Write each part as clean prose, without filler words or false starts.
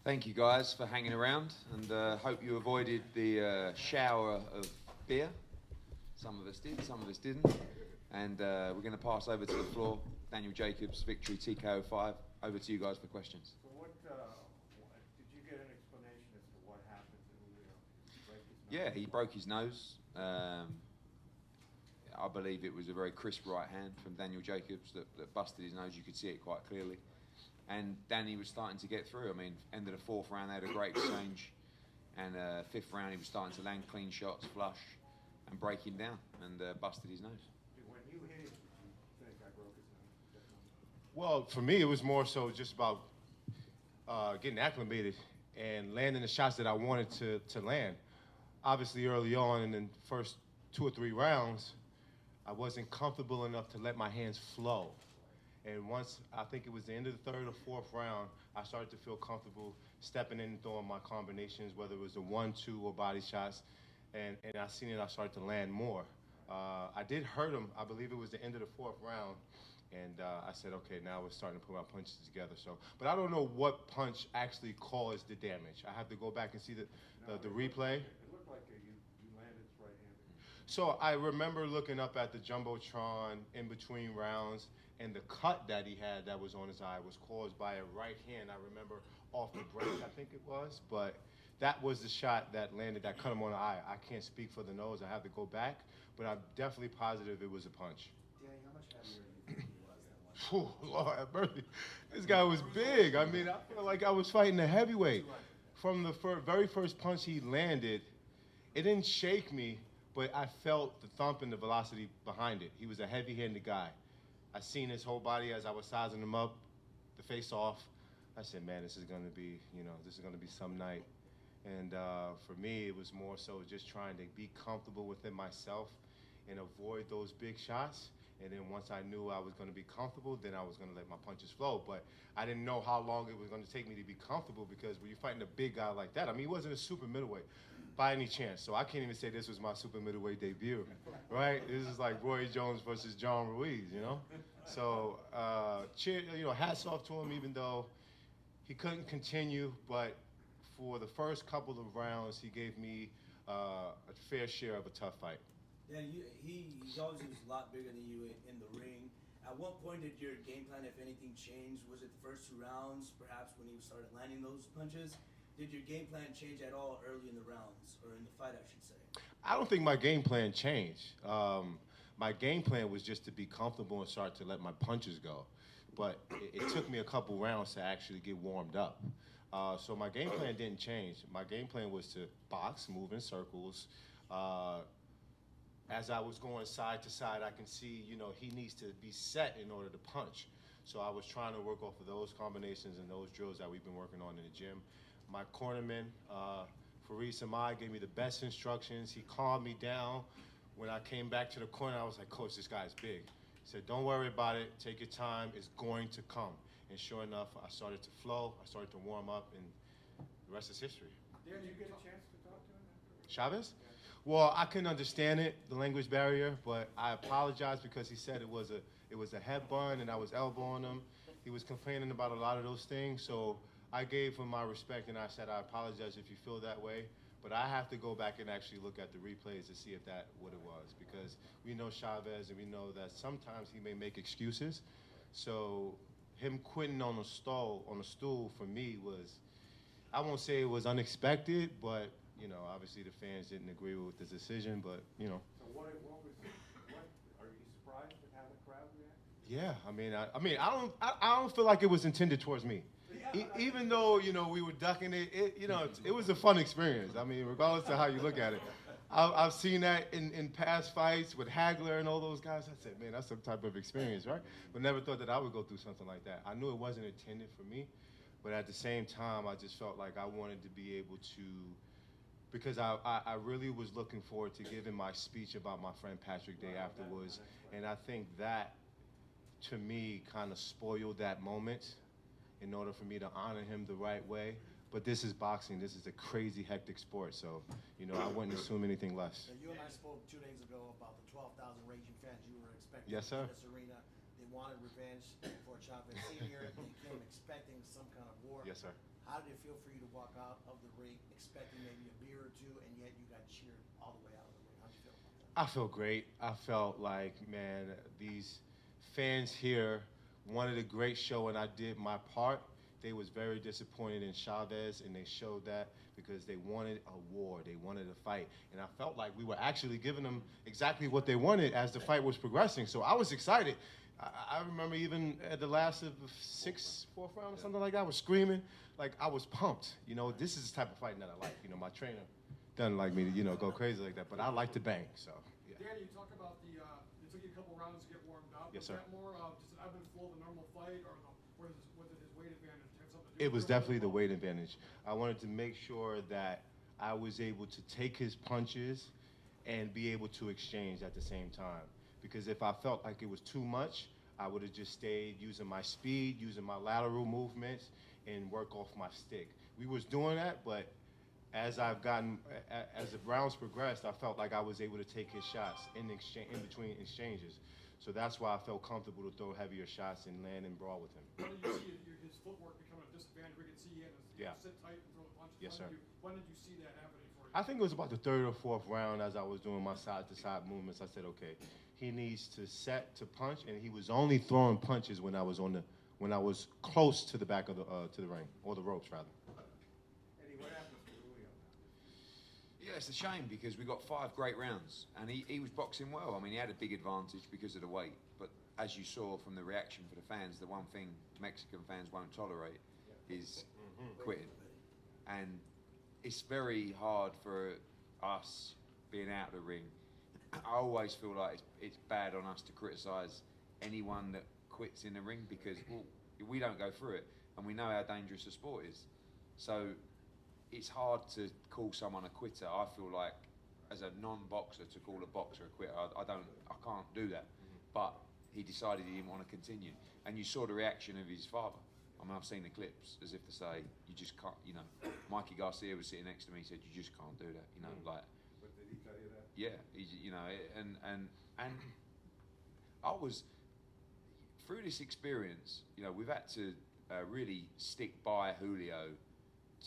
Thank you guys for hanging around, and hope you avoided the shower of beer. Some of us did, some of us didn't. And we're going to pass over to the floor. Daniel Jacobs, victory, TKO 5. Over to you guys for questions. So did you get an explanation as to what happened to Julio? Did he break his nose? Yeah, he broke his nose. I believe it was a very crisp right hand from Daniel Jacobs that busted his nose. You could see it quite clearly. And Danny was starting to get through. I mean, end of the fourth round, they had a great exchange. And fifth round, he was starting to land clean shots, flush, and break him down, and busted his nose. When you hit him, did you think I broke his nose? Well, for me, it was more so just about getting acclimated and landing the shots that I wanted to land. Obviously, early on in the first 2 or 3 rounds, I wasn't comfortable enough to let my hands flow. And once, I think it was the end of the 3rd or 4th round, I started to feel comfortable stepping in and throwing my combinations, whether it was the 1, 2, or body shots. And I seen it, I started to land more. I did hurt him, I believe it was the end of the 4th round. And I said, okay, now we're starting to put my punches together. So, but I don't know what punch actually caused the damage. I have to go back and see the replay. It looked like you landed right-handed. So I remember looking up at the Jumbotron in between rounds, and the cut that he had that was on his eye was caused by a right hand. I remember off the break, I think it was, but that was the shot that landed, that cut him on the eye. I can't speak for the nose, I have to go back, but I'm definitely positive it was a punch. Danny, how much heavier do you think he was than one? Phew, Lord have mercy. This guy was big. I mean, I feel like I was fighting a heavyweight. From the very first punch he landed, it didn't shake me, but I felt the thump and the velocity behind it. He was a heavy-handed guy. I seen his whole body as I was sizing him up, the face off. I said, man, this is gonna be, this is gonna be some night. And for me, it was more so just trying to be comfortable within myself and avoid those big shots. And then once I knew I was gonna be comfortable, then I was gonna let my punches flow. But I didn't know how long it was gonna take me to be comfortable, because when you're fighting a big guy like that, I mean, he wasn't a super middleweight by any chance. So I can't even say this was my super middleweight debut, right? This is like Roy Jones versus John Ruiz, So, hats off to him, even though he couldn't continue. But for the first couple of rounds, he gave me a fair share of a tough fight. Yeah, he's obviously a lot bigger than you in the ring. At what point did your game plan, if anything, change? Was it the first 2 rounds, perhaps when you started landing those punches? Did your game plan change at all early in the rounds, or in the fight, I should say? I don't think my game plan changed. My game plan was just to be comfortable and start to let my punches go. But it took me a couple rounds to actually get warmed up. So my game plan didn't change. My game plan was to box, move in circles. As I was going side to side, I can see, he needs to be set in order to punch. So I was trying to work off of those combinations and those drills that we've been working on in the gym. My cornerman, Fareed Samai, gave me the best instructions. He calmed me down. When I came back to the corner, I was like, Coach, this guy's big. He said, don't worry about it. Take your time. It's going to come. And sure enough, I started to flow. I started to warm up, and the rest is history. Did you get a chance to talk to him afterwards? Chavez? Well, I couldn't understand it, the language barrier, but I apologized because he said it was a head bun and I was elbowing him. He was complaining about a lot of those things, so I gave him my respect and I said, I apologize if you feel that way, but I have to go back and actually look at the replays to see if that what it was, because we know Chavez and we know that sometimes he may make excuses. So him quitting on a stool for me was, I won't say it was unexpected, but obviously the fans didn't agree with the decision, but So what are you surprised at how the crowd reacted? Yeah, I don't feel like it was intended towards me. Even though, we were ducking it, it was a fun experience. I mean, regardless of how you look at it. I've seen that in past fights with Hagler and all those guys. I said, man, that's some type of experience, right? But never thought that I would go through something like that. I knew it wasn't intended for me, but at the same time, I just felt like I wanted to be able to, because I really was looking forward to giving my speech about my friend Patrick Day afterwards. And I think that, to me, kind of spoiled that moment in order for me to honor him the right way. But this is boxing. This is a crazy, hectic sport. So, I wouldn't assume anything less. You and I spoke 2 days ago about the 12,000 raging fans you were expecting Yes, sir. in this arena. They wanted revenge for Chavez Sr. They came expecting some kind of war. Yes, sir. How did it feel for you to walk out of the ring expecting maybe a beer or two, and yet you got cheered all the way out of the ring? How'd you feel about that? I felt great. I felt like, man, these fans here wanted a great show, and I did my part. They was very disappointed in Chavez, and they showed that because they wanted a war. They wanted a fight. And I felt like we were actually giving them exactly what they wanted as the fight was progressing. So I was excited. I remember even at the last of the fourth round or something like that, I was screaming. Like, I was pumped. You know, this is the type of fighting that I like. You know, my trainer doesn't like me to, go crazy like that, but I like to bang, so, yeah. Danny, you talk about it took you a couple rounds to get warmed up. Yes, sir. Was that more just an ebb and flow of a normal fight, or was it his weight advantage? Have something to do It was with definitely the weight advantage. I wanted to make sure that I was able to take his punches and be able to exchange at the same time. Because if I felt like it was too much, I would have just stayed using my speed, using my lateral movements, and work off my stick. We was doing that, but as the rounds progressed, I felt like I was able to take his shots in between exchanges. So that's why I felt comfortable to throw heavier shots and land and brawl with him. When did you see his footwork become a disadvantage? We could see he had to sit tight and throw punches. Yes, sir. When did you see that happening for you? I think it was about the third or fourth round as I was doing my side-to-side movements. I said, okay, he needs to set to punch, and he was only throwing punches when I was close to the back of to the ring, or the ropes rather. Eddie, what happens to Julio? Yeah, it's a shame because we got 5 great rounds, and he was boxing well. I mean, he had a big advantage because of the weight, but as you saw from the reaction for the fans, the one thing Mexican fans won't tolerate is quitting. And it's very hard for us being out of the ring. I always feel like it's bad on us to criticise anyone that quits in the ring because we don't go through it, and we know how dangerous the sport is. So it's hard to call someone a quitter. I feel like as a non-boxer to call a boxer a quitter, I can't do that. But he decided he didn't want to continue, and you saw the reaction of his father. I mean, I've seen the clips as if to say, you just can't, Mikey Garcia was sitting next to me, he said, you just can't do that, like. But did he tell you that? Yeah, and I was, through this experience, we've had to really stick by Julio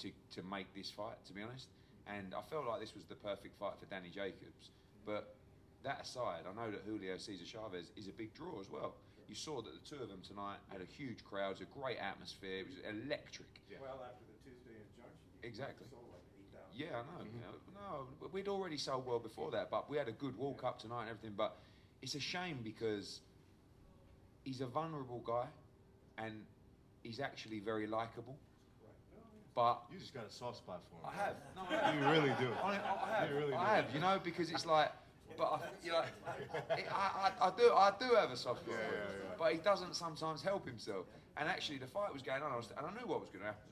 to make this fight, to be honest. And I felt like this was the perfect fight for Danny Jacobs. But that aside, I know that Julio César Chavez is a big draw as well. You saw that the two of them tonight had a huge crowd, it was a great atmosphere, it was electric. Yeah. Well, after the Tuesday injunction, Exactly. sold like 8,000. Yeah, I know. No, we'd already sold well before that, but we had a good walk up tonight and everything. But it's a shame because he's a vulnerable guy, and he's actually very likable. Right. No, yeah. But You just got a soft spot for him. I have. No, I have. You really do. I have. You really I have. Because it's like. But I do have a soft spot. Yeah. But he doesn't sometimes help himself. And actually, the fight was going on, and I knew what was going to happen.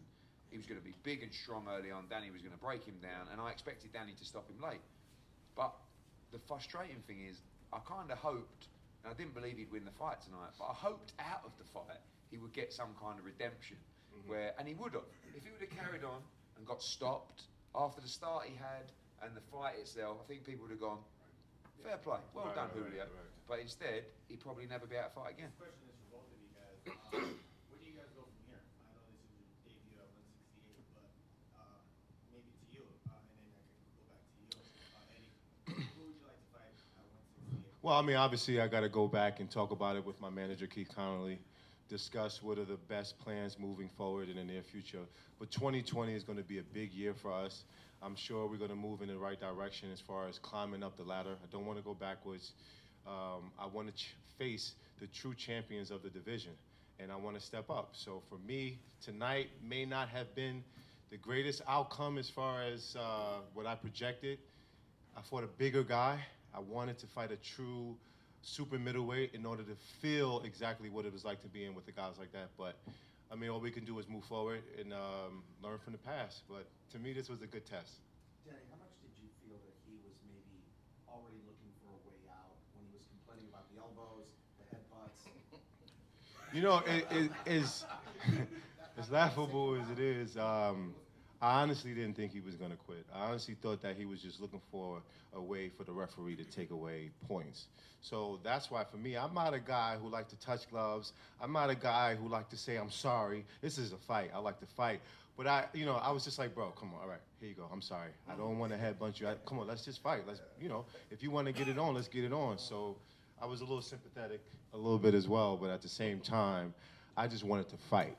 He was going to be big and strong early on. Danny was going to break him down, and I expected Danny to stop him late. But the frustrating thing is, I kind of hoped, and I didn't believe he'd win the fight tonight, but I hoped out of the fight he would get some kind of redemption, and he would have. If he would have carried on and got stopped after the start he had and the fight itself, I think people would have gone, fair play, well done, Julio. Right. But instead, he'd probably never be able to fight again. This question is for both of you guys. Where do you guys go from here? I know this is your debut at 168, but maybe to you, and then I can go back to you. Eddie, who would you like to fight at 168? Well, I mean, obviously, I got to go back and talk about it with my manager, Keith Connolly, discuss what are the best plans moving forward in the near future. But 2020 is going to be a big year for us. I'm sure we're going to move in the right direction as far as climbing up the ladder. I don't want to go backwards. I want to face the true champions of the division, and I want to step up. So for me, tonight may not have been the greatest outcome as far as what I projected. I fought a bigger guy. I wanted to fight a true super middleweight in order to feel exactly what it was like to be in with the guys like that. But I mean, all we can do is move forward and learn from the past. But to me, this was a good test. Danny, how much did you feel that he was maybe already looking for a way out when he was complaining about the elbows, the headbutts? As laughable as it is, I honestly didn't think he was going to quit. I honestly thought that he was just looking for a way for the referee to take away points. So that's why, for me, I'm not a guy who like to touch gloves. I'm not a guy who like to say, I'm sorry. This is a fight. I like to fight. But I was just like, bro, come on, all right, here you go. I'm sorry. I don't want to headbutt you. Come on, let's just fight. Let's, if you want to get it on, let's get it on. So I was a little sympathetic, a little bit as well, but at the same time, I just wanted to fight.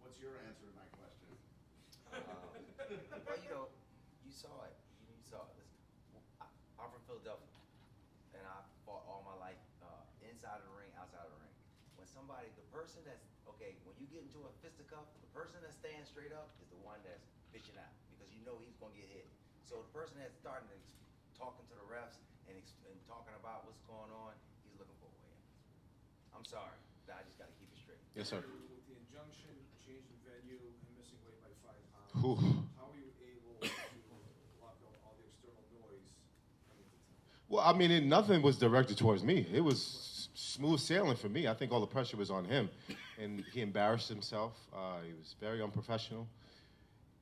What's your answer to my question? Well, you saw it. You saw it. Listen, I'm from Philadelphia, and I fought all my life inside of the ring, outside of the ring. When the person that's, okay, when you get into a fisticuff, the person that's staying straight up is the one that's bitching out because you know he's going to get hit. So the person that's starting to talking to the refs and talking about what's going on, he's looking for a way out. I'm sorry, I just got to keep it straight. Yes, sir. With the injunction, change in venue, and missing weight by 5 pounds, Whew. how were you able to block out all the external noise? Well, I mean, nothing was directed towards me. It was smooth sailing for me. I think all the pressure was on him, and he embarrassed himself. He was very unprofessional.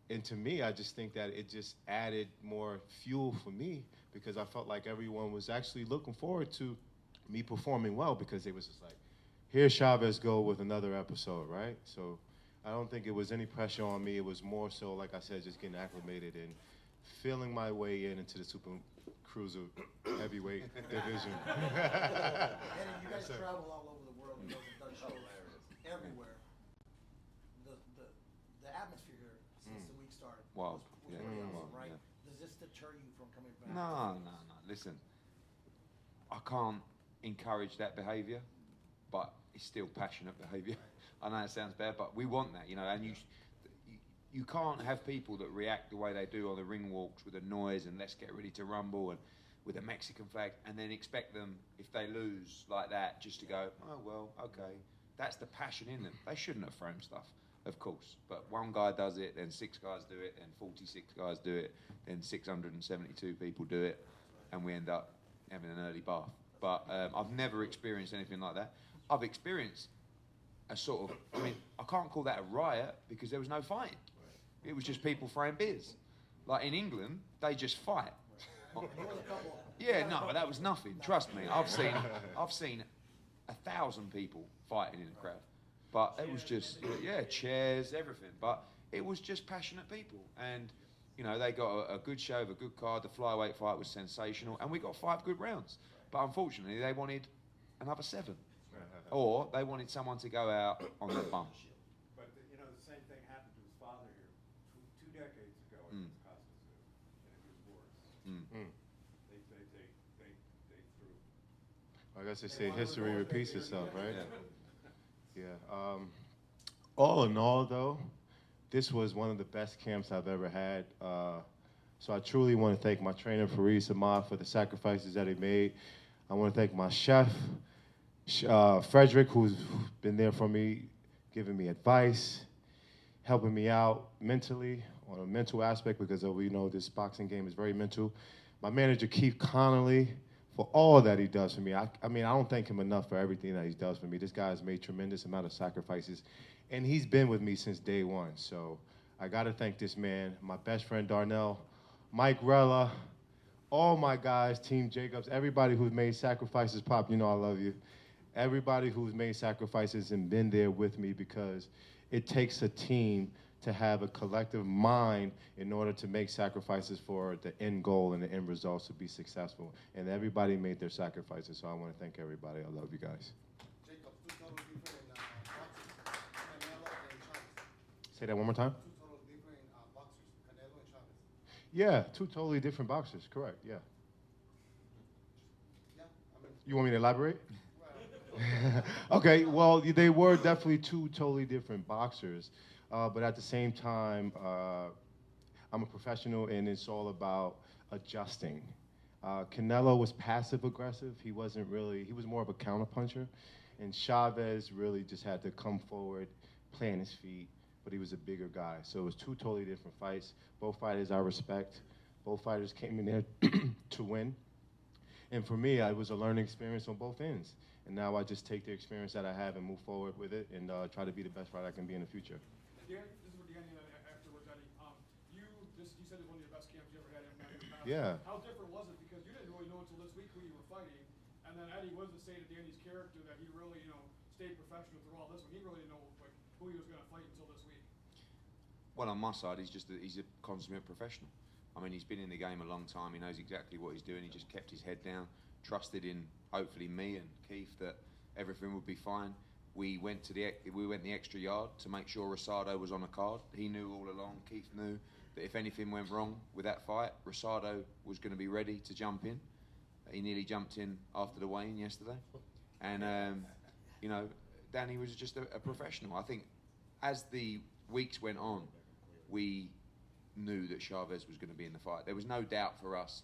And to me, I just think that it just added more fuel for me because I felt like everyone was actually looking forward to me performing well because it was just like, here Chavez go with another episode, right? So I don't think it was any pressure on me. It was more so, like I said, just getting acclimated and feeling my way into the super cruiser heavyweight division. Eddie, you guys travel all over the world. You guys have done shows everywhere. The atmosphere here since the week started Wow. was Yeah. pretty awesome, Yeah. right? Does this deter you from coming back? No. Listen, I can't encourage that behaviour, but it's still passionate behaviour. I know it sounds bad, but we want that, and you can't have people that react the way they do on the ring walks with a noise and let's get ready to rumble and with a Mexican flag and then expect them, if they lose like that, just to go, oh, well, okay. That's the passion in them. They shouldn't have framed stuff, of course. But one guy does it, then 6 guys do it, then 46 guys do it, then 672 people do it, and we end up having an early bath. But I've never experienced anything like that. I've experienced a sort of, I can't call that a riot because there was no fighting. It was just people throwing beers. Like in England, they just fight. Yeah, no, but that was nothing. Trust me, I've seen 1,000 people fighting in a crowd. But it was just, chairs, everything. But it was just passionate people. And, they got a good show, a good card. The flyweight fight was sensational. And we got 5 good rounds. But unfortunately, they wanted another 7. Or they wanted someone to go out on their bum. But, the same thing happened to his father here 2 decades ago against Costa in a good wars. They threw. I guess they say history repeats itself, right? Yeah. All in all, though, this was one of the best camps I've ever had. So I truly want to thank my trainer, Fareed Samad, for the sacrifices that he made. I want to thank my chef, Frederick, who's been there for me, giving me advice, helping me out mentally, on a mental aspect, because we know this boxing game is very mental. My manager, Keith Connolly, for all that he does for me. I don't thank him enough for everything that he does for me. This guy has made tremendous amount of sacrifices, and he's been with me since day one. So I got to thank this man, my best friend Darnell, Mike Rella, all my guys, Team Jacobs, everybody who's made sacrifices. Pop, I love you. Everybody who's made sacrifices and been there with me, because it takes a team to have a collective mind in order to make sacrifices for the end goal and the end results to be successful. And everybody made their sacrifices, so I want to thank everybody. I love you guys. Jacob, 2 totally different boxers, Canelo and Chavez. Say that one more time. 2 totally different boxers, Canelo and Chavez. Yeah, 2 totally different boxers, correct, yeah. Yeah, You want me to elaborate? well, Okay, well, they were definitely 2 totally different boxers. But at the same time, I'm a professional, and it's all about adjusting. Canelo was passive-aggressive. He was more of a counterpuncher. And Chavez really just had to come forward, play on his feet, but he was a bigger guy. So it was 2 totally different fights. Both fighters I respect. Both fighters came in there to win. And for me, it was a learning experience on both ends. And now I just take the experience that I have and move forward with it and try to be the best fighter I can be in the future. This is for Danny afterwards, Eddie. Yeah. How different was it? Because you didn't really know until this week who you were fighting, and then Eddie was to say to Danny's character that he really, stayed professional through all this one. He really didn't know like who he was going to fight until this week. Well, on my side, he's a consummate professional. I mean, he's been in the game a long time. He knows exactly what he's doing. He just kept his head down, trusted in hopefully me and Keith that everything would be fine. We went the extra yard to make sure Rosado was on the card. He knew all along. Keith knew that if anything went wrong with that fight, Rosado was going to be ready to jump in. He nearly jumped in after the weigh-in yesterday, and Danny was just a professional. I think as the weeks went on, we knew that Chavez was going to be in the fight. There was no doubt for us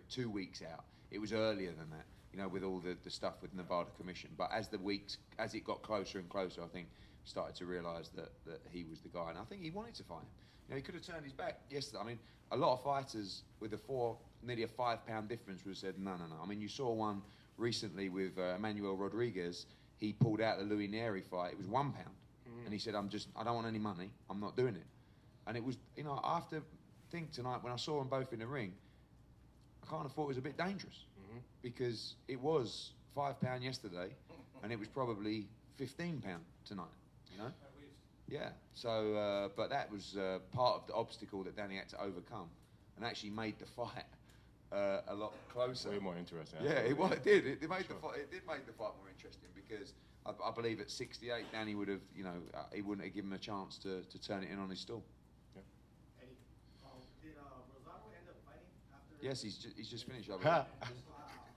2 weeks out. It was earlier than that, with all the stuff with Nevada Commission. But as it got closer and closer, I think started to realise that he was the guy. And I think he wanted to fight him. He could have turned his back yesterday. I mean, a lot of fighters with nearly a 5 pound difference would have said, no. I mean, you saw one recently with Emmanuel Rodriguez. He pulled out the Louis Neri fight. It was 1 pound. And he said, I don't want any money. I'm not doing it. And it was, I have to think tonight, when I saw them both in the ring, I kind of thought it was a bit dangerous because it was 5 pound yesterday and it was probably 15 pound tonight, At least. Yeah, so, but that was part of the obstacle that Danny had to overcome and actually made the fight a lot closer. Way more interesting. Yeah, it did. It made the fight. It did make the fight more interesting because I believe at 68, Danny would have, he wouldn't have given him a chance to turn it in on his stall. Eddie, did Rosado end up fighting after? Yes, he's just finished. I believe.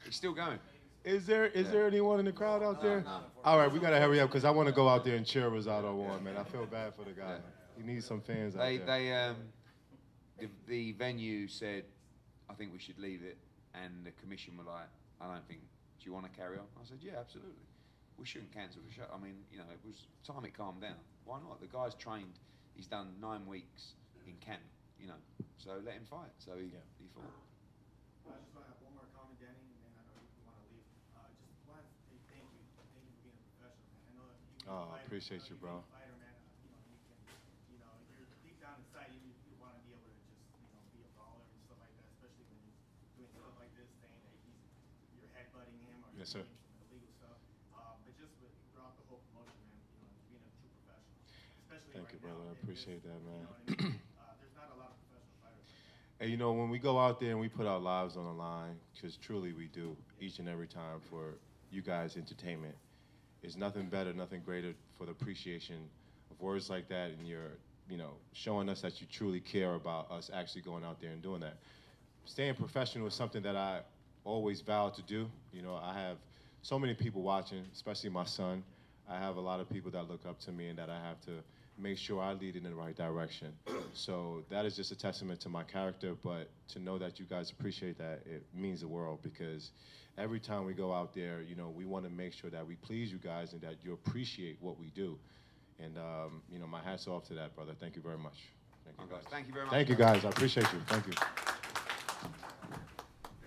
He's still going. Is there anyone in the crowd out there? All right, we gotta hurry up because I want to go out there and cheer Rosado on, man. I feel bad for the guy. He needs some fans out there. The venue said, I think we should leave it, and the commission were like, I don't think. Do you want to carry on? I said, yeah, absolutely. We shouldn't cancel the show. I mean, it was time it calmed down. Why not? The guy's trained. He's done 9 weeks in camp. So let him fight. So he fought. I just want to have one more comment, Danny, and then I know you want to leave. Just want to say thank you for being a professional, man. I know you I appreciate you, bro. Fighter, man. You're deep down inside, you want to be able to just, be a brawler and stuff like that, especially when you're doing stuff like this, saying that you're headbutting him or Yes, you're sir. doing some illegal stuff. But just throughout the whole promotion, man, being a true professional, especially Thank you, right brother. now I appreciate that, man. There's not a lot of professional fighters like that. And when we go out there and we put our lives on the line, because truly we do, each and every time for you guys' entertainment, it's nothing better, nothing greater for the appreciation of words like that, and you're, showing us that you truly care about us actually going out there and doing that. Staying professional is something that I always vowed to do. I have so many people watching, especially my son. I have a lot of people that look up to me and that I have to make sure I lead in the right direction. So that is just a testament to my character, but to know that you guys appreciate that, it means the world, because every time we go out there, we want to make sure that we please you guys and that you appreciate what we do. And, my hat's off to that, brother. Thank you very much. Thank you, guys. Thank you very much. Thank you, guys. I appreciate you. Thank you.